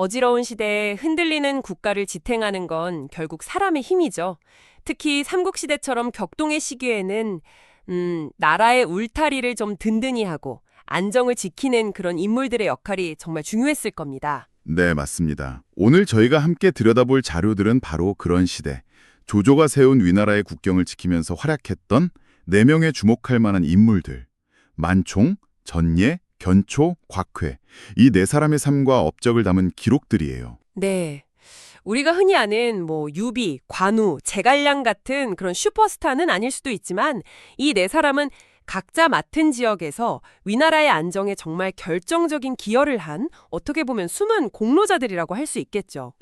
어지러운 시대에 흔들리는 국가를 지탱하는 건 결국 사람의 힘이죠. 특히 삼국시대처럼 격동의 시기에는 나라의 울타리를 좀 든든히 하고 안정을 지키는 그런 인물들의 역할이 정말 중요했을 겁니다. 네, 맞습니다. 오늘 저희가 함께 들여다볼 자료들은 바로 그런 시대, 조조가 세운 위나라의 국경을 지키면서 활약했던 4명의 주목할 만한 인물들, 만총, 전예, 견초, 곽회, 이 4사람의 삶과 업적을 담은 기록들이에요. 네. 우리가 흔히 아는 유비, 관우, 제갈량 같은 그런 슈퍼스타는 아닐 수도 있지만 이 4사람은 각자 맡은 지역에서 위나라의 안정에 정말 결정적인 기여를 한 어떻게 보면 숨은 공로자들이라고 할 수 있겠죠.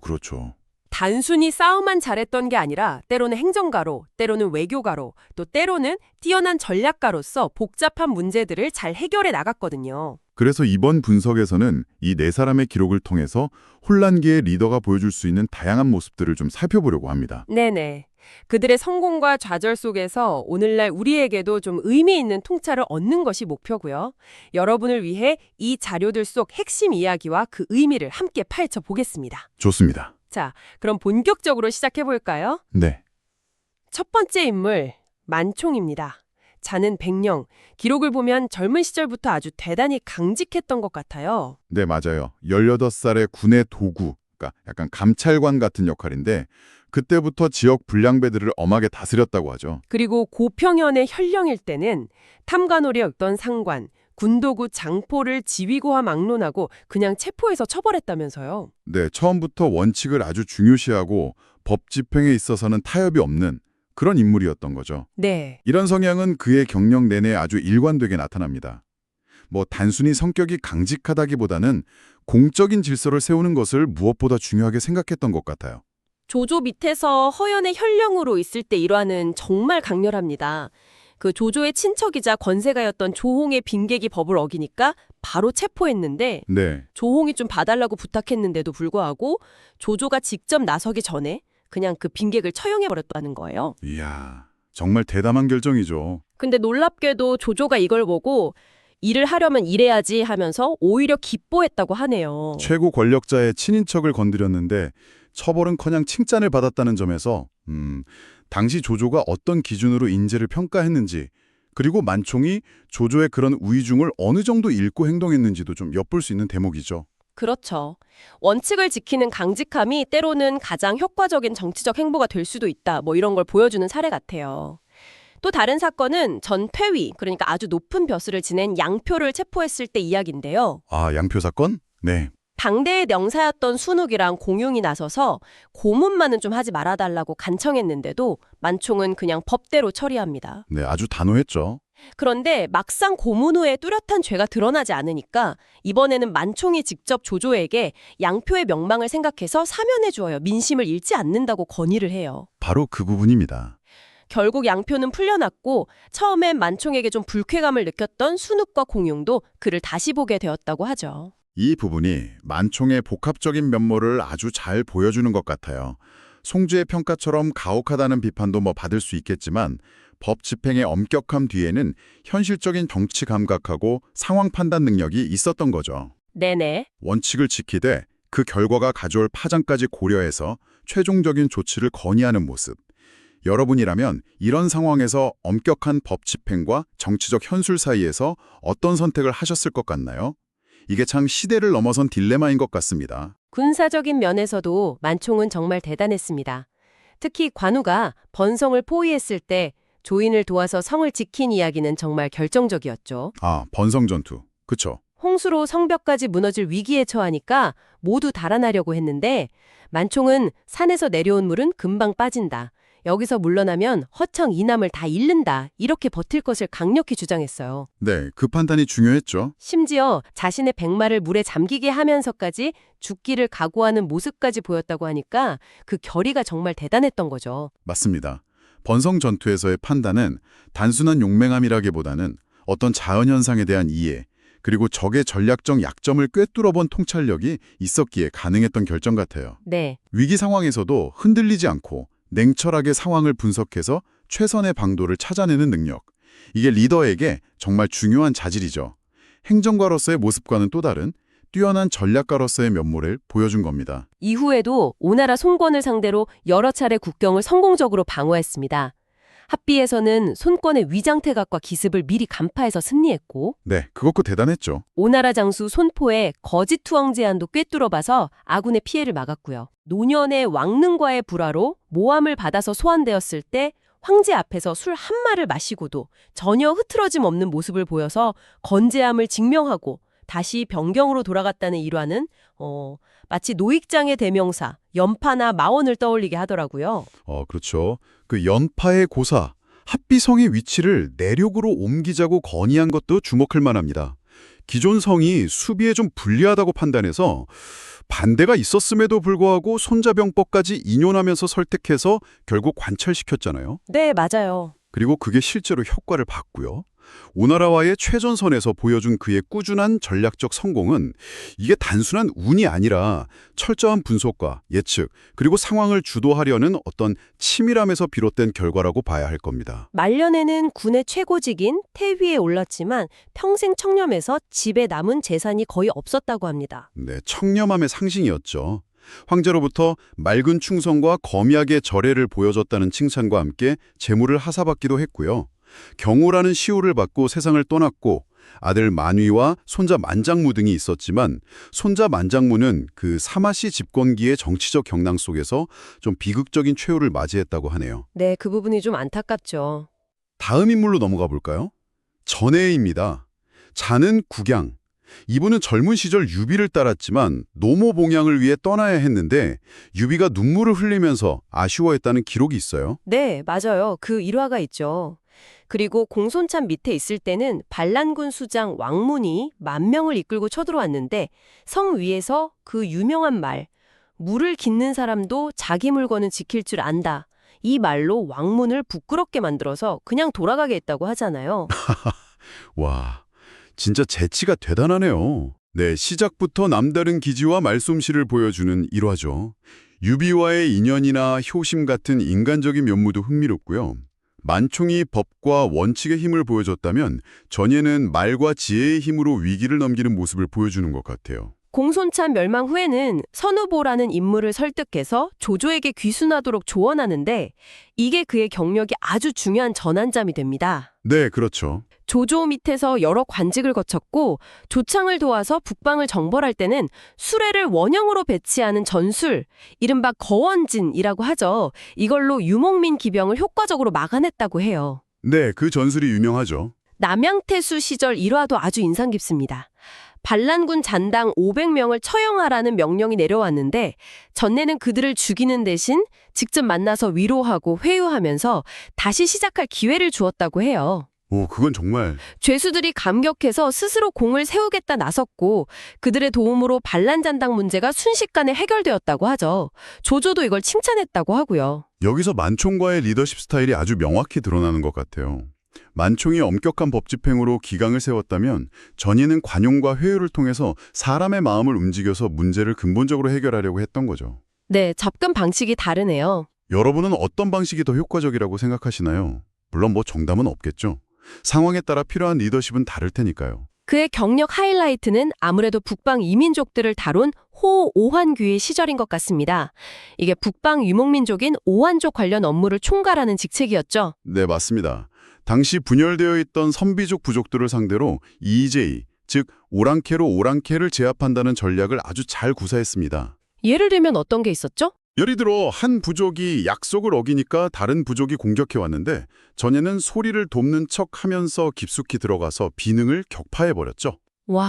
그렇죠. 단순히 싸움만 잘했던 게 아니라 때로는 행정가로, 때로는 외교가로, 또 때로는 뛰어난 전략가로서 복잡한 문제들을 잘 해결해 나갔거든요. 그래서 이번 분석에서는 이 4사람의 기록을 통해서 혼란기의 리더가 보여줄 수 있는 다양한 모습들을 좀 살펴보려고 합니다. 네네. 그들의 성공과 좌절 속에서 오늘날 우리에게도 좀 의미 있는 통찰을 얻는 것이 목표고요. 여러분을 위해 이 자료들 속 핵심 이야기와 그 의미를 함께 파헤쳐 보겠습니다. 좋습니다. 자, 그럼 본격적으로 시작해 볼까요? 네. 첫 번째 인물, 만총입니다. 자는 백령, 기록을 보면 젊은 시절부터 아주 대단히 강직했던 것 같아요. 네, 맞아요. 18살의 군의 도구, 그러니까 약간 감찰관 같은 역할인데 그때부터 지역 불량배들을 엄하게 다스렸다고 하죠. 그리고 고평현의 현령일 때는 탐관오리였던 상관, 군도구 장포를 지휘고와 막론하고 그냥 체포해서 처벌했다면서요. 네, 처음부터 원칙을 아주 중요시하고 법 집행에 있어서는 타협이 없는 그런 인물이었던 거죠. 네. 이런 성향은 그의 경력 내내 아주 일관되게 나타납니다. 단순히 성격이 강직하다기보다는 공적인 질서를 세우는 것을 무엇보다 중요하게 생각했던 것 같아요. 조조 밑에서 허연의 현령으로 있을 때 일화는 정말 강렬합니다. 그 조조의 친척이자 권세가였던 조홍의 빈객이 법을 어기니까 바로 체포했는데 네, 조홍이 좀 봐달라고 부탁했는데도 불구하고 조조가 직접 나서기 전에 그냥 그 빈객을 처형해버렸다는 거예요. 이야, 정말 대담한 결정이죠. 근데 놀랍게도 조조가 이걸 보고 일을 하려면 이래야지 하면서 오히려 기뻐했다고 하네요. 최고 권력자의 친인척을 건드렸는데 처벌은커녕 칭찬을 받았다는 점에서 당시 조조가 어떤 기준으로 인재를 평가했는지 그리고 만총이 조조의 그런 우의중을 어느 정도 읽고 행동했는지도 좀 엿볼 수 있는 대목이죠. 그렇죠. 원칙을 지키는 강직함이 때로는 가장 효과적인 정치적 행보가 될 수도 있다. 이런 걸 보여주는 사례 같아요. 또 다른 사건은 전 퇴위, 그러니까 아주 높은 벼슬을 지낸 양표를 체포했을 때 이야기인데요. 아, 양표 사건? 네. 당대의 명사였던 순욱이랑 공용이 나서서 고문만은 좀 하지 말아달라고 간청했는데도 만총은 그냥 법대로 처리합니다. 네, 아주 단호했죠. 그런데 막상 고문 후에 뚜렷한 죄가 드러나지 않으니까 이번에는 만총이 직접 조조에게 양표의 명망을 생각해서 사면해 주어요. 민심을 잃지 않는다고 건의를 해요. 바로 그 부분입니다. 결국 양표는 풀려났고 처음엔 만총에게 좀 불쾌감을 느꼈던 순욱과 공용도 그를 다시 보게 되었다고 하죠. 이 부분이 만총의 복합적인 면모를 아주 잘 보여주는 것 같아요. 송주의 평가처럼 가혹하다는 비판도 받을 수 있겠지만 법 집행의 엄격함 뒤에는 현실적인 정치 감각하고 상황 판단 능력이 있었던 거죠. 네네. 원칙을 지키되 그 결과가 가져올 파장까지 고려해서 최종적인 조치를 건의하는 모습. 여러분이라면 이런 상황에서 엄격한 법 집행과 정치적 현술 사이에서 어떤 선택을 하셨을 것 같나요? 이게 참 시대를 넘어선 딜레마인 것 같습니다. 군사적인 면에서도 만총은 정말 대단했습니다. 특히 관우가 번성을 포위했을 때 조인을 도와서 성을 지킨 이야기는 정말 결정적이었죠. 아, 번성 전투. 그쵸. 홍수로 성벽까지 무너질 위기에 처하니까 모두 달아나려고 했는데 만총은 산에서 내려온 물은 금방 빠진다. 여기서 물러나면 허청 이남을 다 잃는다. 이렇게 버틸 것을 강력히 주장했어요. 네, 그 판단이 중요했죠. 심지어 자신의 백마를 물에 잠기게 하면서까지 죽기를 각오하는 모습까지 보였다고 하니까 그 결의가 정말 대단했던 거죠. 맞습니다. 번성 전투에서의 판단은 단순한 용맹함이라기보다는 어떤 자연현상에 대한 이해, 그리고 적의 전략적 약점을 꿰뚫어본 통찰력이 있었기에 가능했던 결정 같아요. 네. 위기 상황에서도 흔들리지 않고 냉철하게 상황을 분석해서 최선의 방도를 찾아내는 능력. 이게 리더에게 정말 중요한 자질이죠. 행정가로서의 모습과는 또 다른 뛰어난 전략가로서의 면모를 보여준 겁니다. 이후에도 오나라 손권을 상대로 여러 차례 국경을 성공적으로 방어했습니다. 합비에서는 손권의 위장태각과 기습을 미리 간파해서 승리했고, 네, 그것도 대단했죠. 오나라 장수 손포의 거짓 투항 제안도 꿰뚫어봐서 아군의 피해를 막았고요. 노년의 왕릉과의 불화로 모함을 받아서 소환되었을 때 황제 앞에서 술 한 마를 마시고도 전혀 흐트러짐 없는 모습을 보여서 건재함을 증명하고 다시 변경으로 돌아갔다는 일화는 마치 노익장의 대명사 연파나 마원을 떠올리게 하더라고요. 그렇죠. 그 연파의 고사, 합비성의 위치를 내륙으로 옮기자고 건의한 것도 주목할 만합니다. 기존 성이 수비에 좀 불리하다고 판단해서 반대가 있었음에도 불구하고 손자병법까지 인용하면서 설득해서 결국 관철시켰잖아요. 네, 맞아요. 그리고 그게 실제로 효과를 봤고요. 오나라와의 최전선에서 보여준 그의 꾸준한 전략적 성공은 이게 단순한 운이 아니라 철저한 분석과 예측, 그리고 상황을 주도하려는 어떤 치밀함에서 비롯된 결과라고 봐야 할 겁니다. 말년에는 군의 최고직인 태위에 올랐지만 평생 청렴해서 집에 남은 재산이 거의 없었다고 합니다. 네, 청렴함의 상징이었죠. 황제로부터 맑은 충성과 거미약의 절애를 보여줬다는 칭찬과 함께 재물을 하사받기도 했고요. 경우라는 시호를 받고 세상을 떠났고 아들 만위와 손자 만장무 등이 있었지만 손자 만장무는 그 사마시 집권기의 정치적 경랑 속에서 좀 비극적인 최후를 맞이했다고 하네요. 네, 그 부분이 좀 안타깝죠. 다음 인물로 넘어가 볼까요? 전혜입니다. 자는 국양. 이분은 젊은 시절 유비를 따랐지만 노모봉양을 위해 떠나야 했는데 유비가 눈물을 흘리면서 아쉬워했다는 기록이 있어요. 네, 맞아요. 그 일화가 있죠. 그리고 공손참 밑에 있을 때는 반란군 수장 왕문이 10,000명을 이끌고 쳐들어왔는데 성 위에서 그 유명한 말, 물을 깃는 사람도 자기 물건은 지킬 줄 안다. 이 말로 왕문을 부끄럽게 만들어서 그냥 돌아가게 했다고 하잖아요. 와, 진짜 재치가 대단하네요. 네, 시작부터 남다른 기지와 말솜씨를 보여주는 일화죠. 유비와의 인연이나 효심 같은 인간적인 면모도 흥미롭고요. 만총이 법과 원칙의 힘을 보여줬다면 전예는 말과 지혜의 힘으로 위기를 넘기는 모습을 보여주는 것 같아요. 공손참 멸망 후에는 선후보라는 인물을 설득해서 조조에게 귀순하도록 조언하는데 이게 그의 경력이 아주 중요한 전환점이 됩니다. 네, 그렇죠. 조조 밑에서 여러 관직을 거쳤고 조창을 도와서 북방을 정벌할 때는 수레를 원형으로 배치하는 전술, 이른바 거원진이라고 하죠. 이걸로 유목민 기병을 효과적으로 막아냈다고 해요. 네, 그 전술이 유명하죠. 남양태수 시절 일화도 아주 인상 깊습니다. 반란군 잔당 500명을 처형하라는 명령이 내려왔는데 전내는 그들을 죽이는 대신 직접 만나서 위로하고 회유하면서 다시 시작할 기회를 주었다고 해요. 오, 그건 정말... 죄수들이 감격해서 스스로 공을 세우겠다 나섰고 그들의 도움으로 반란 잔당 문제가 순식간에 해결되었다고 하죠. 조조도 이걸 칭찬했다고 하고요. 여기서 만총과의 리더십 스타일이 아주 명확히 드러나는 것 같아요. 만총이 엄격한 법 집행으로 기강을 세웠다면 전예는 관용과 회유를 통해서 사람의 마음을 움직여서 문제를 근본적으로 해결하려고 했던 거죠. 네, 접근 방식이 다르네요. 여러분은 어떤 방식이 더 효과적이라고 생각하시나요? 물론 뭐 정답은 없겠죠. 상황에 따라 필요한 리더십은 다를 테니까요. 그의 경력 하이라이트는 아무래도 북방 이민족들을 다룬 호 오환규의 시절인 것 같습니다. 이게 북방 유목민족인 오한족 관련 업무를 총괄하는 직책이었죠. 네, 맞습니다. 당시 분열되어 있던 선비족 부족들을 상대로 EJ, 즉 오랑캐로 오랑캐를 제압한다는 전략을 아주 잘 구사했습니다. 예를 들면 어떤 게 있었죠? 예를 들어 한 부족이 약속을 어기니까 다른 부족이 공격해왔는데 전예는 소리를 돕는 척하면서 깊숙이 들어가서 비능을 격파해버렸죠. 와,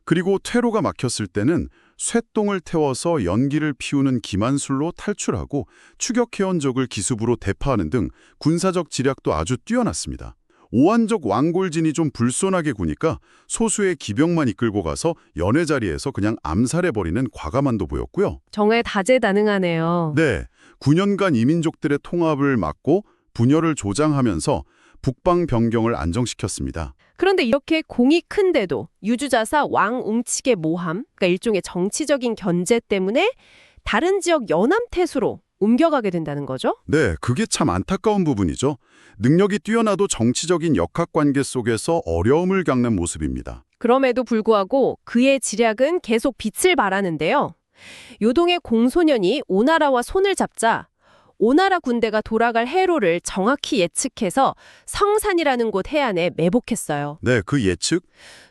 그리고 퇴로가 막혔을 때는 쇠똥을 태워서 연기를 피우는 기만술로 탈출하고 추격해온 적을 기습으로 대파하는 등 군사적 지략도 아주 뛰어났습니다. 오한족 왕골진이 좀 불손하게 구니까 소수의 기병만 이끌고 가서 연회 자리에서 그냥 암살해버리는 과감함도 보였고요. 정말 다재다능하네요. 네, 9년간 이민족들의 통합을 막고 분열을 조장하면서 북방 변경을 안정시켰습니다. 그런데 이렇게 공이 큰데도 유주자사 왕웅측의 모함, 그러니까 일종의 정치적인 견제 때문에 다른 지역 연암태수로 옮겨가게 된다는 거죠? 네, 그게 참 안타까운 부분이죠. 능력이 뛰어나도 정치적인 역학관계 속에서 어려움을 겪는 모습입니다. 그럼에도 불구하고 그의 지략은 계속 빛을 발하는데요. 요동의 공소년이 오나라와 손을 잡자 오나라 군대가 돌아갈 해로를 정확히 예측해서 성산이라는 곳 해안에 매복했어요. 네, 그 예측?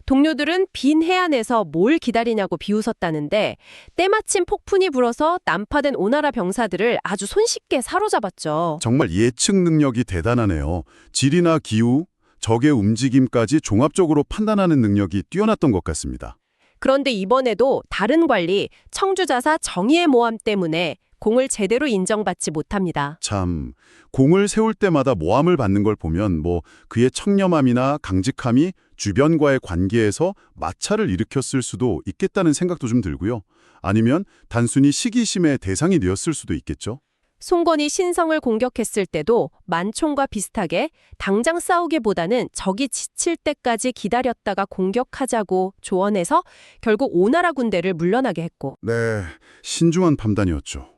동료들은 빈 해안에서 뭘 기다리냐고 비웃었다는데 때마침 폭풍이 불어서 난파된 오나라 병사들을 아주 손쉽게 사로잡았죠. 정말 예측 능력이 대단하네요. 지리나 기후, 적의 움직임까지 종합적으로 판단하는 능력이 뛰어났던 것 같습니다. 그런데 이번에도 다른 관리, 청주자사 정의의 모함 때문에 공을 제대로 인정받지 못합니다. 참, 공을 세울 때마다 모함을 받는 걸 보면 그의 청렴함이나 강직함이 주변과의 관계에서 마찰을 일으켰을 수도 있겠다는 생각도 좀 들고요. 아니면 단순히 시기심의 대상이 되었을 수도 있겠죠. 송건이 신성을 공격했을 때도 만총과 비슷하게 당장 싸우기보다는 적이 지칠 때까지 기다렸다가 공격하자고 조언해서 결국 오나라 군대를 물러나게 했고 네, 신중한 판단이었죠.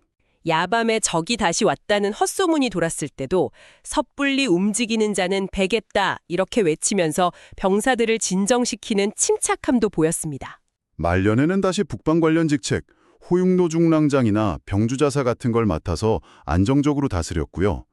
야밤에 적이 다시 왔다는 헛소문이 돌았을 때도 섣불리 움직이는 자는 베겠다 이렇게 외치면서 병사들을 진정시키는 침착함도 보였습니다. 말년에는 다시 북방 관련 직책, 호육노중랑장이나 병주자사 같은 걸 맡아서 안정적으로 다스렸고요.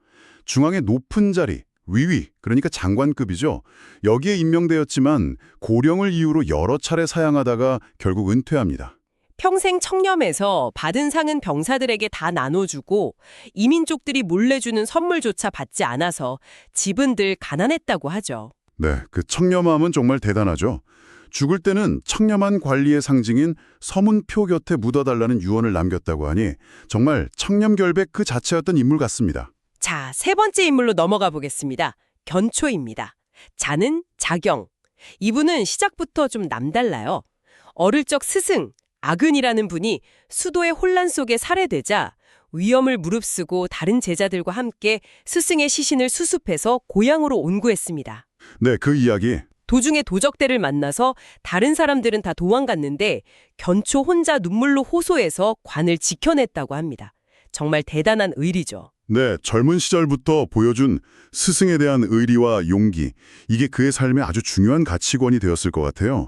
중앙의 높은 자리, 위위, 그러니까 장관급이죠. 여기에 임명되었지만 고령을 이유로 여러 차례 사양하다가 결국 은퇴합니다. 평생 청렴해서 받은 상은 병사들에게 다 나눠주고 이민족들이 몰래 주는 선물조차 받지 않아서 집은 늘 가난했다고 하죠. 네, 그 청렴함은 정말 대단하죠. 죽을 때는 청렴한 관리의 상징인 서문표 곁에 묻어달라는 유언을 남겼다고 하니 정말 청렴결백 그 자체였던 인물 같습니다. 자, 세 번째 인물로 넘어가 보겠습니다. 견초입니다. 자는 자경. 이분은 시작부터 좀 남달라요. 어릴 적 스승, 아근이라는 분이 수도의 혼란 속에 살해되자 위험을 무릅쓰고 다른 제자들과 함께 스승의 시신을 수습해서 고향으로 온구했습니다. 네, 그 이야기. 도중에 도적대를 만나서 다른 사람들은 다 도망갔는데 견초 혼자 눈물로 호소해서 관을 지켜냈다고 합니다. 정말 대단한 의리죠. 네, 젊은 시절부터 보여준 스승에 대한 의리와 용기, 이게 그의 삶의 아주 중요한 가치관이 되었을 것 같아요.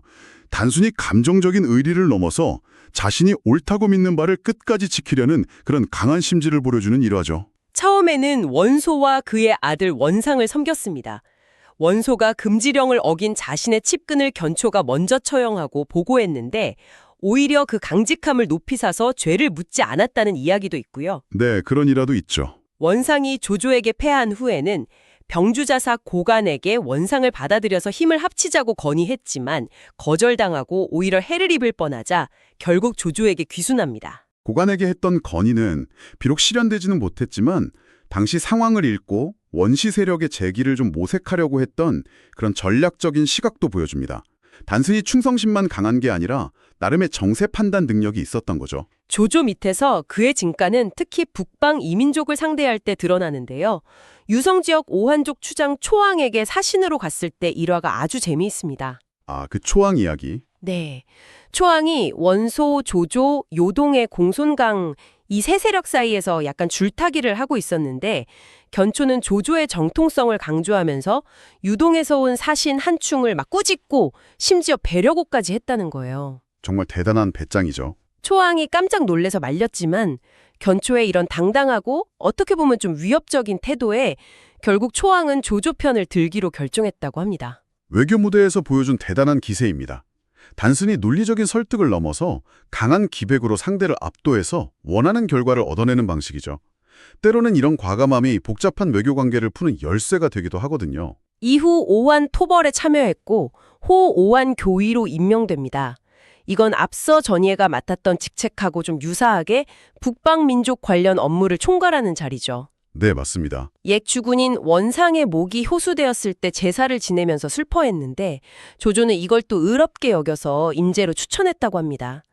단순히 감정적인 의리를 넘어서 자신이 옳다고 믿는 바를 끝까지 지키려는 그런 강한 심지를 보여주는 일화죠. 처음에는 원소와 그의 아들 원상을 섬겼습니다. 원소가 금지령을 어긴 자신의 칩근을 견초가 먼저 처형하고 보고했는데 오히려 그 강직함을 높이 사서 죄를 묻지 않았다는 이야기도 있고요. 네, 그런 일화도 있죠. 원상이 조조에게 패한 후에는 병주자사 고간에게 원상을 받아들여서 힘을 합치자고 건의했지만 거절당하고 오히려 해를 입을 뻔하자 결국 조조에게 귀순합니다. 고간에게 했던 건의는 비록 실현되지는 못했지만 당시 상황을 읽고 원시 세력의 재기를 좀 모색하려고 했던 그런 전략적인 시각도 보여줍니다. 단순히 충성심만 강한 게 아니라 나름의 정세 판단 능력이 있었던 거죠. 조조 밑에서 그의 진가는 특히 북방 이민족을 상대할 때 드러나는데요. 유성지역 오한족 추장 초왕에게 사신으로 갔을 때 일화가 아주 재미있습니다. 아, 그 초왕 이야기. 네. 초왕이 원소, 조조, 요동의 공손강 이 세 세력 사이에서 약간 줄타기를 하고 있었는데 견초는 조조의 정통성을 강조하면서 유동에서 온 사신 한충을 막 꾸짖고 심지어 배려고까지 했다는 거예요. 정말 대단한 배짱이죠. 초왕이 깜짝 놀래서 말렸지만 견초의 이런 당당하고 어떻게 보면 좀 위협적인 태도에 결국 초왕은 조조 편을 들기로 결정했다고 합니다. 외교 무대에서 보여준 대단한 기세입니다. 단순히 논리적인 설득을 넘어서 강한 기백으로 상대를 압도해서 원하는 결과를 얻어내는 방식이죠. 때로는 이런 과감함이 복잡한 외교 관계를 푸는 열쇠가 되기도 하거든요. 이후 오한 토벌에 참여했고 호 오한 교의로 임명됩니다. 이건 앞서 전예가 맡았던 직책하고 좀 유사하게 북방민족 관련 업무를 총괄하는 자리죠. 네, 맞습니다. 옛 주군인 원상의 목이 효수되었을 때 제사를 지내면서 슬퍼했는데 조조는 이걸 또 의롭게 여겨서 임재로 추천했다고 합니다.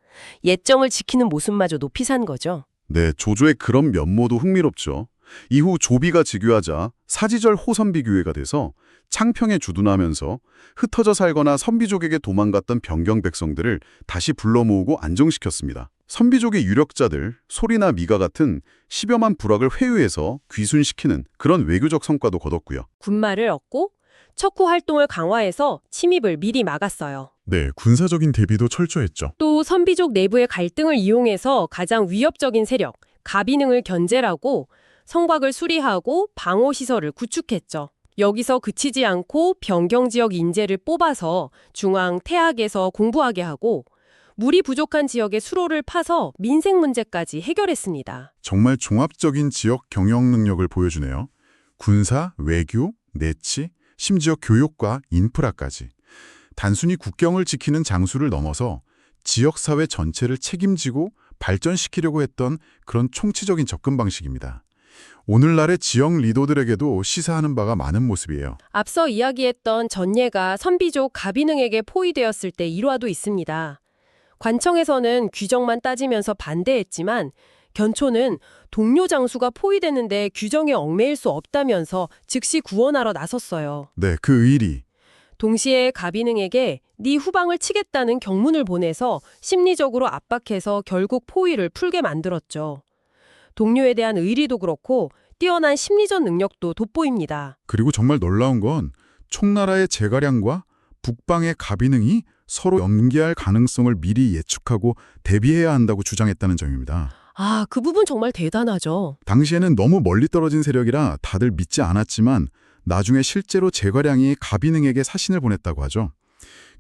옛정을 지키는 모습마저 높이 산 거죠. 네, 조조의 그런 면모도 흥미롭죠. 이후 조비가 즉위하자 사지절 호선비 교회가 돼서 창평에 주둔하면서 흩어져 살거나 선비족에게 도망갔던 병경 백성들을 다시 불러 모으고 안정시켰습니다. 선비족의 유력자들, 소리나 미가 같은 10여만 부락을 회유해서 귀순시키는 그런 외교적 성과도 거뒀고요. 군마를 얻고 척후 활동을 강화해서 침입을 미리 막았어요. 네, 군사적인 대비도 철저했죠. 또 선비족 내부의 갈등을 이용해서 가장 위협적인 세력, 가비능을 견제하고 성곽을 수리하고 방어시설을 구축했죠. 여기서 그치지 않고 변경지역 인재를 뽑아서 중앙 태학에서 공부하게 하고 물이 부족한 지역의 수로를 파서 민생 문제까지 해결했습니다. 정말 종합적인 지역 경영 능력을 보여주네요. 군사, 외교, 내치, 심지어 교육과 인프라까지. 단순히 국경을 지키는 장수를 넘어서 지역사회 전체를 책임지고 발전시키려고 했던 그런 총체적인 접근 방식입니다. 오늘날의 지역 리더들에게도 시사하는 바가 많은 모습이에요. 앞서 이야기했던 전예가 선비족 가비능에게 포위되었을 때 일화도 있습니다. 관청에서는 규정만 따지면서 반대했지만 견초는 동료 장수가 포위되는데 규정에 얽매일 수 없다면서 즉시 구원하러 나섰어요. 네, 그 의리. 동시에 가비능에게 네 후방을 치겠다는 경문을 보내서 심리적으로 압박해서 결국 포위를 풀게 만들었죠. 동료에 대한 의리도 그렇고 뛰어난 심리전 능력도 돋보입니다. 그리고 정말 놀라운 건 총나라의 제가량과 북방의 가비능이 서로 연계할 가능성을 미리 예측하고 대비해야 한다고 주장했다는 점입니다. 아, 그 부분 정말 대단하죠. 당시에는 너무 멀리 떨어진 세력이라 다들 믿지 않았지만 나중에 실제로 제가량이 가비능에게 사신을 보냈다고 하죠.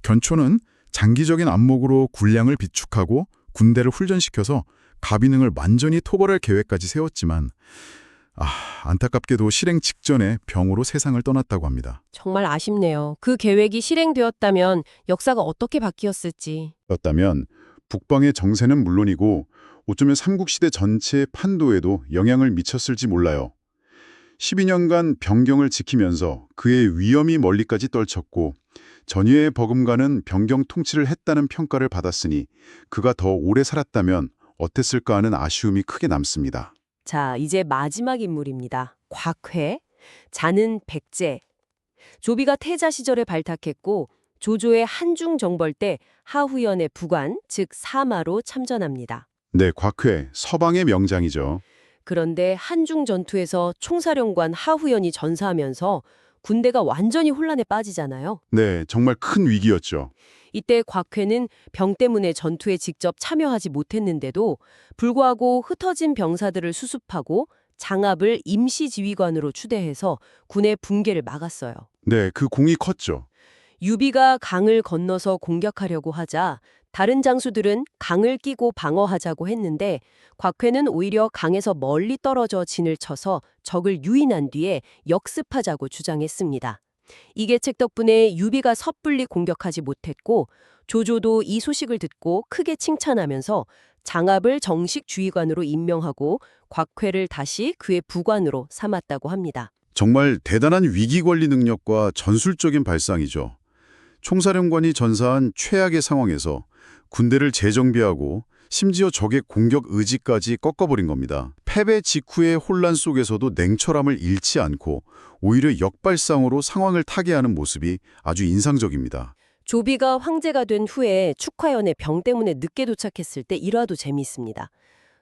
견초는 장기적인 안목으로 군량을 비축하고 군대를 훈련시켜서 가비능을 완전히 토벌할 계획까지 세웠지만 안타깝게도 실행 직전에 병으로 세상을 떠났다고 합니다. 정말 아쉽네요. 그 계획이 실행되었다면 역사가 어떻게 바뀌었을지. 였다면 북방의 정세는 물론이고 어쩌면 삼국시대 전체의 판도에도 영향을 미쳤을지 몰라요. 12년간 병경을 지키면서 그의 위엄이 멀리까지 떨쳤고 전유의 버금가는 병경 통치를 했다는 평가를 받았으니 그가 더 오래 살았다면 어땠을까 하는 아쉬움이 크게 남습니다. 자, 이제 마지막 인물입니다. 곽회, 자는 백제. 조비가 태자 시절에 발탁했고 조조의 한중 정벌 때 하후연의 부관, 즉 사마로 참전합니다. 네, 곽회, 서방의 명장이죠. 그런데 한중 전투에서 총사령관 하후연이 전사하면서 군대가 완전히 혼란에 빠지잖아요. 네, 정말 큰 위기였죠. 이때 곽회는 병 때문에 전투에 직접 참여하지 못했는데도 불구하고 흩어진 병사들을 수습하고 장압을 임시지휘관으로 추대해서 군의 붕괴를 막았어요. 네, 그 공이 컸죠. 유비가 강을 건너서 공격하려고 하자 다른 장수들은 강을 끼고 방어하자고 했는데 곽회는 오히려 강에서 멀리 떨어져 진을 쳐서 적을 유인한 뒤에 역습하자고 주장했습니다. 이 계책 덕분에 유비가 섣불리 공격하지 못했고 조조도 이 소식을 듣고 크게 칭찬하면서 장압을 정식 주의관으로 임명하고 곽회를 다시 그의 부관으로 삼았다고 합니다. 정말 대단한 위기 관리 능력과 전술적인 발상이죠. 총사령관이 전사한 최악의 상황에서 군대를 재정비하고 심지어 적의 공격 의지까지 꺾어버린 겁니다. 패배 직후의 혼란 속에서도 냉철함을 잃지 않고 오히려 역발상으로 상황을 타개하는 모습이 아주 인상적입니다. 조비가 황제가 된 후에 축화연의 병 때문에 늦게 도착했을 때 일화도 재미있습니다.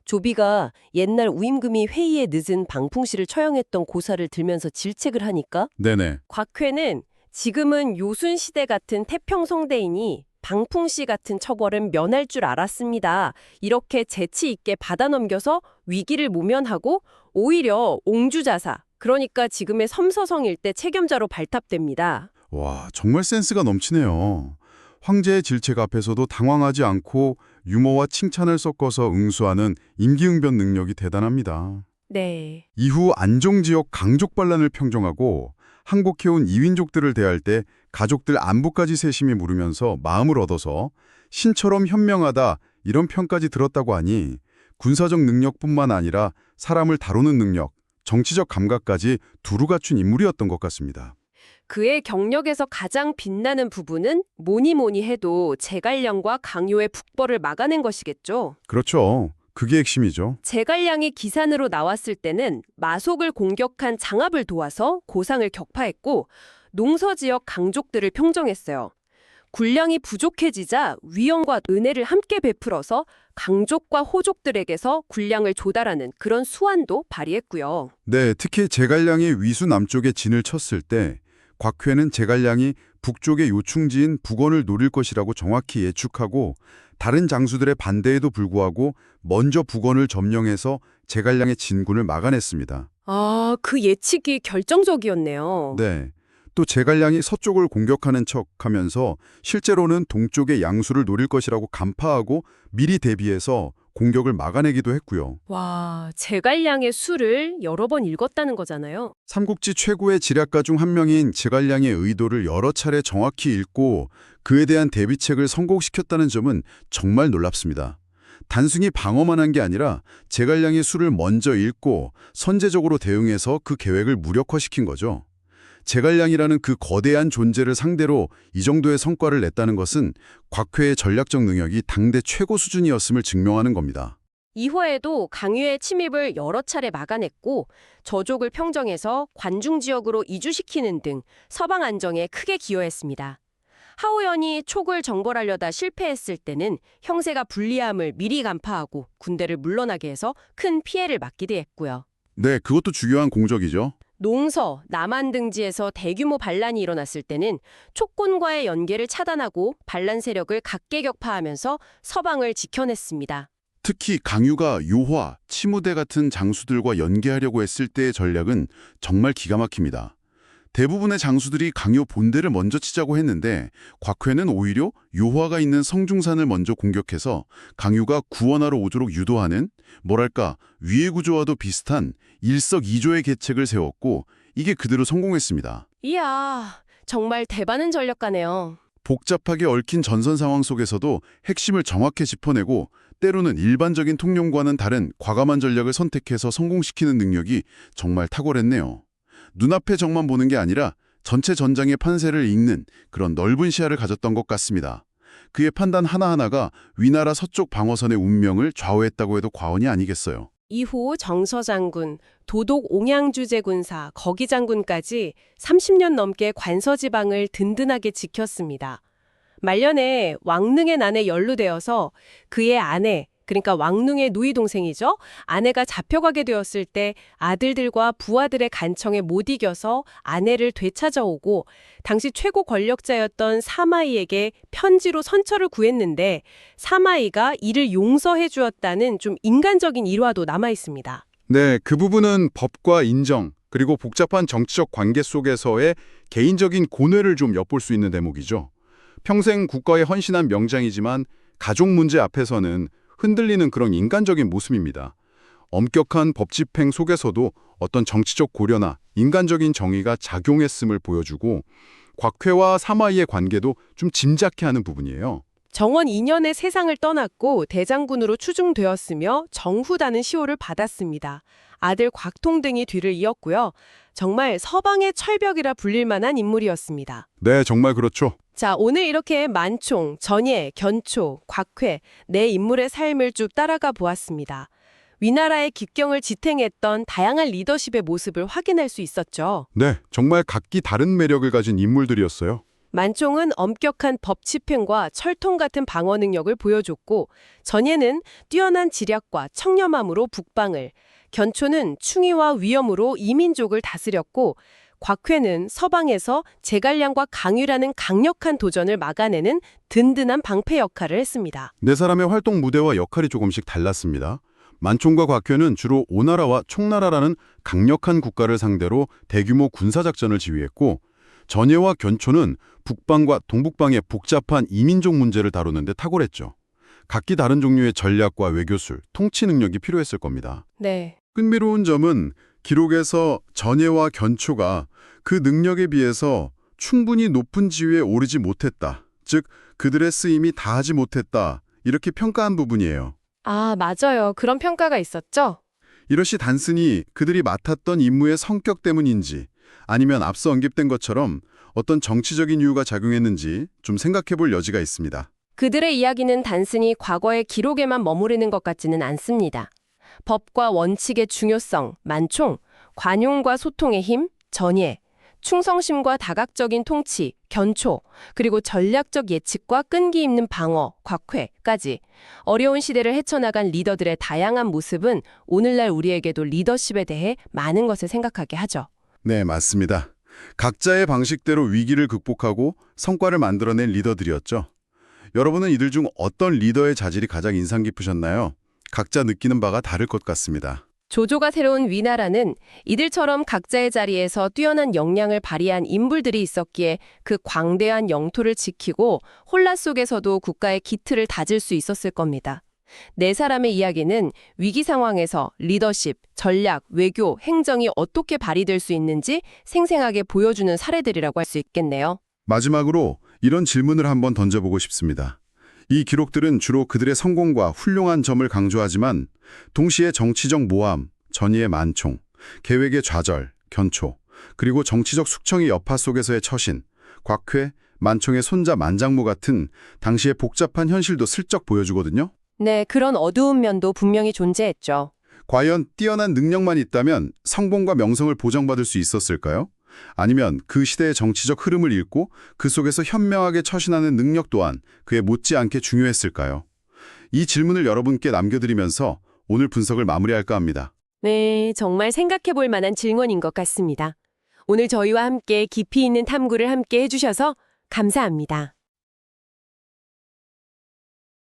조비가 옛날 우임금이 회의에 늦은 방풍씨를 처형했던 고사를 들면서 질책을 하니까 네네. 곽회는 지금은 요순시대 같은 태평성대이니 방풍씨 같은 처벌은 면할 줄 알았습니다. 이렇게 재치 있게 받아넘겨서 위기를 모면하고 오히려 옹주자사, 그러니까 지금의 섬서성 일대 책임자로 발탁됩니다. 와, 정말 센스가 넘치네요. 황제의 질책 앞에서도 당황하지 않고 유머와 칭찬을 섞어서 응수하는 임기응변 능력이 대단합니다. 네. 이후 안종 지역 강족 반란을 평정하고 항복해온 이민족들을 대할 때 가족들 안부까지 세심히 물으면서 마음을 얻어서 신처럼 현명하다 이런 평까지 들었다고 하니 군사적 능력뿐만 아니라 사람을 다루는 능력, 정치적 감각까지 두루 갖춘 인물이었던 것 같습니다. 그의 경력에서 가장 빛나는 부분은 뭐니 해도 제갈량과 강요의 북벌을 막아낸 것이겠죠. 그렇죠. 그게 핵심이죠. 제갈량이 기산으로 나왔을 때는 마속을 공격한 장압을 도와서 고상을 격파했고 농서지역 강족들을 평정했어요. 군량이 부족해지자 위엄과 은혜를 함께 베풀어서 강족과 호족들에게서 군량을 조달하는 그런 수완도 발휘했고요. 네, 특히 제갈량이 위수 남쪽에 진을 쳤을 때 곽회는 제갈량이 북쪽의 요충지인 북원을 노릴 것이라고 정확히 예측하고 다른 장수들의 반대에도 불구하고 먼저 북원을 점령해서 제갈량의 진군을 막아냈습니다. 아, 그 예측이 결정적이었네요. 네. 또 제갈량이 서쪽을 공격하는 척하면서 실제로는 동쪽의 양수를 노릴 것이라고 간파하고 미리 대비해서 공격을 막아내기도 했고요. 와, 제갈량의 수를 여러 번 읽었다는 거잖아요. 삼국지 최고의 지략가 중 한 명인 제갈량의 의도를 여러 차례 정확히 읽고 그에 대한 대비책을 성공시켰다는 점은 정말 놀랍습니다. 단순히 방어만 한 게 아니라 제갈량의 수를 먼저 읽고 선제적으로 대응해서 그 계획을 무력화시킨 거죠. 제갈량이라는 그 거대한 존재를 상대로 이 정도의 성과를 냈다는 것은 곽회의 전략적 능력이 당대 최고 수준이었음을 증명하는 겁니다. 이후에도 강유의 침입을 여러 차례 막아냈고 저족을 평정해서 관중 지역으로 이주시키는 등 서방 안정에 크게 기여했습니다. 하우연이 촉을 정벌하려다 실패했을 때는 형세가 불리함을 미리 간파하고 군대를 물러나게 해서 큰 피해를 막기도 했고요. 네, 그것도 중요한 공적이죠. 농서, 남한 등지에서 대규모 반란이 일어났을 때는 촉군과의 연계를 차단하고 반란 세력을 각계격파하면서 서방을 지켜냈습니다. 특히 강유가 요화, 치무대 같은 장수들과 연계하려고 했을 때의 전략은 정말 기가 막힙니다. 대부분의 장수들이 강요 본대를 먼저 치자고 했는데 곽회는 오히려 요화가 있는 성중산을 먼저 공격해서 강유가 구원하러 오도록 유도하는 뭐랄까 위의 구조와도 비슷한 일석이조의 계책을 세웠고 이게 그대로 성공했습니다. 이야, 정말 대반은 전략가네요. 복잡하게 얽힌 전선 상황 속에서도 핵심을 정확히 짚어내고 때로는 일반적인 통념과는 다른 과감한 전략을 선택해서 성공시키는 능력이 정말 탁월했네요. 눈앞의 적만 보는 게 아니라 전체 전장의 판세를 읽는 그런 넓은 시야를 가졌던 것 같습니다. 그의 판단 하나하나가 위나라 서쪽 방어선의 운명을 좌우했다고 해도 과언이 아니겠어요. 이후 정서장군, 도독 옹양주제군사, 거기장군까지 30년 넘게 관서지방을 든든하게 지켰습니다. 말년에 왕릉의 난에 연루되어서 그의 아내, 그러니까 왕릉의 누이 동생이죠. 아내가 잡혀가게 되었을 때 아들들과 부하들의 간청에 못 이겨서 아내를 되찾아오고 당시 최고 권력자였던 사마이에게 편지로 선처를 구했는데 사마이가 이를 용서해 주었다는 좀 인간적인 일화도 남아 있습니다. 네, 그 부분은 법과 인정, 그리고 복잡한 정치적 관계 속에서의 개인적인 고뇌를 좀 엿볼 수 있는 대목이죠. 평생 국가에 헌신한 명장이지만 가족 문제 앞에서는 흔들리는 그런 인간적인 모습입니다. 엄격한 법 집행 속에서도 어떤 정치적 고려나 인간적인 정의가 작용했음을 보여주고 곽회와 사마이의 관계도 좀 짐작케 하는 부분이에요. 정원 2년에 세상을 떠났고 대장군으로 추중되었으며 정후다는 시호를 받았습니다. 아들 곽통 등이 뒤를 이었고요. 정말 서방의 철벽이라 불릴 만한 인물이었습니다. 네, 정말 그렇죠. 자, 오늘 이렇게 만총, 전예, 견초, 곽회, 네 인물의 삶을 쭉 따라가 보았습니다. 위나라의 기경을 지탱했던 다양한 리더십의 모습을 확인할 수 있었죠. 네, 정말 각기 다른 매력을 가진 인물들이었어요. 만총은 엄격한 법 집행과 철통 같은 방어 능력을 보여줬고 전예는 뛰어난 지략과 청렴함으로 북방을, 견초는 충의와 위엄으로 이민족을 다스렸고 곽회는 서방에서 제갈량과 강유라는 강력한 도전을 막아내는 든든한 방패 역할을 했습니다. 네 사람의 활동 무대와 역할이 조금씩 달랐습니다. 만총과 곽회는 주로 오나라와 총나라라는 강력한 국가를 상대로 대규모 군사작전을 지휘했고 전예와 견초는 북방과 동북방의 복잡한 이민족 문제를 다루는 데 탁월했죠. 각기 다른 종류의 전략과 외교술, 통치 능력이 필요했을 겁니다. 네. 흥미로운 점은 기록에서 전예와 견초가 그 능력에 비해서 충분히 높은 지위에 오르지 못했다. 즉, 그들의 쓰임이 다하지 못했다. 이렇게 평가한 부분이에요. 아, 맞아요. 그런 평가가 있었죠? 이것이 단순히 그들이 맡았던 임무의 성격 때문인지 아니면 앞서 언급된 것처럼 어떤 정치적인 이유가 작용했는지 좀 생각해 볼 여지가 있습니다. 그들의 이야기는 단순히 과거의 기록에만 머무르는 것 같지는 않습니다. 법과 원칙의 중요성, 만총, 관용과 소통의 힘, 전예, 충성심과 다각적인 통치, 견초, 그리고 전략적 예측과 끈기 있는 방어, 곽회까지 어려운 시대를 헤쳐나간 리더들의 다양한 모습은 오늘날 우리에게도 리더십에 대해 많은 것을 생각하게 하죠. 네, 맞습니다. 각자의 방식대로 위기를 극복하고 성과를 만들어낸 리더들이었죠. 여러분은 이들 중 어떤 리더의 자질이 가장 인상 깊으셨나요? 각자 느끼는 바가 다를 것 같습니다. 조조가 새로운 위나라는 이들처럼 각자의 자리에서 뛰어난 역량을 발휘한 인물들이 있었기에 그 광대한 영토를 지키고 혼란 속에서도 국가의 기틀을 다질 수 있었을 겁니다. 네 사람의 이야기는 위기 상황에서 리더십, 전략, 외교, 행정이 어떻게 발휘될 수 있는지 생생하게 보여주는 사례들이라고 할 수 있겠네요. 마지막으로 이런 질문을 한번 던져보고 싶습니다. 이 기록들은 주로 그들의 성공과 훌륭한 점을 강조하지만 동시에 정치적 모함, 전의의 만총, 계획의 좌절, 견초, 그리고 정치적 숙청의 여파 속에서의 처신, 곽회, 만총의 손자 만장무 같은 당시의 복잡한 현실도 슬쩍 보여주거든요. 네, 그런 어두운 면도 분명히 존재했죠. 과연 뛰어난 능력만 있다면 성공과 명성을 보장받을 수 있었을까요? 아니면 그 시대의 정치적 흐름을 읽고 그 속에서 현명하게 처신하는 능력 또한 그에 못지않게 중요했을까요? 이 질문을 여러분께 남겨드리면서 오늘 분석을 마무리할까 합니다. 네, 정말 생각해 볼 만한 질문인 것 같습니다. 오늘 저희와 함께 깊이 있는 탐구를 함께 해주셔서 감사합니다.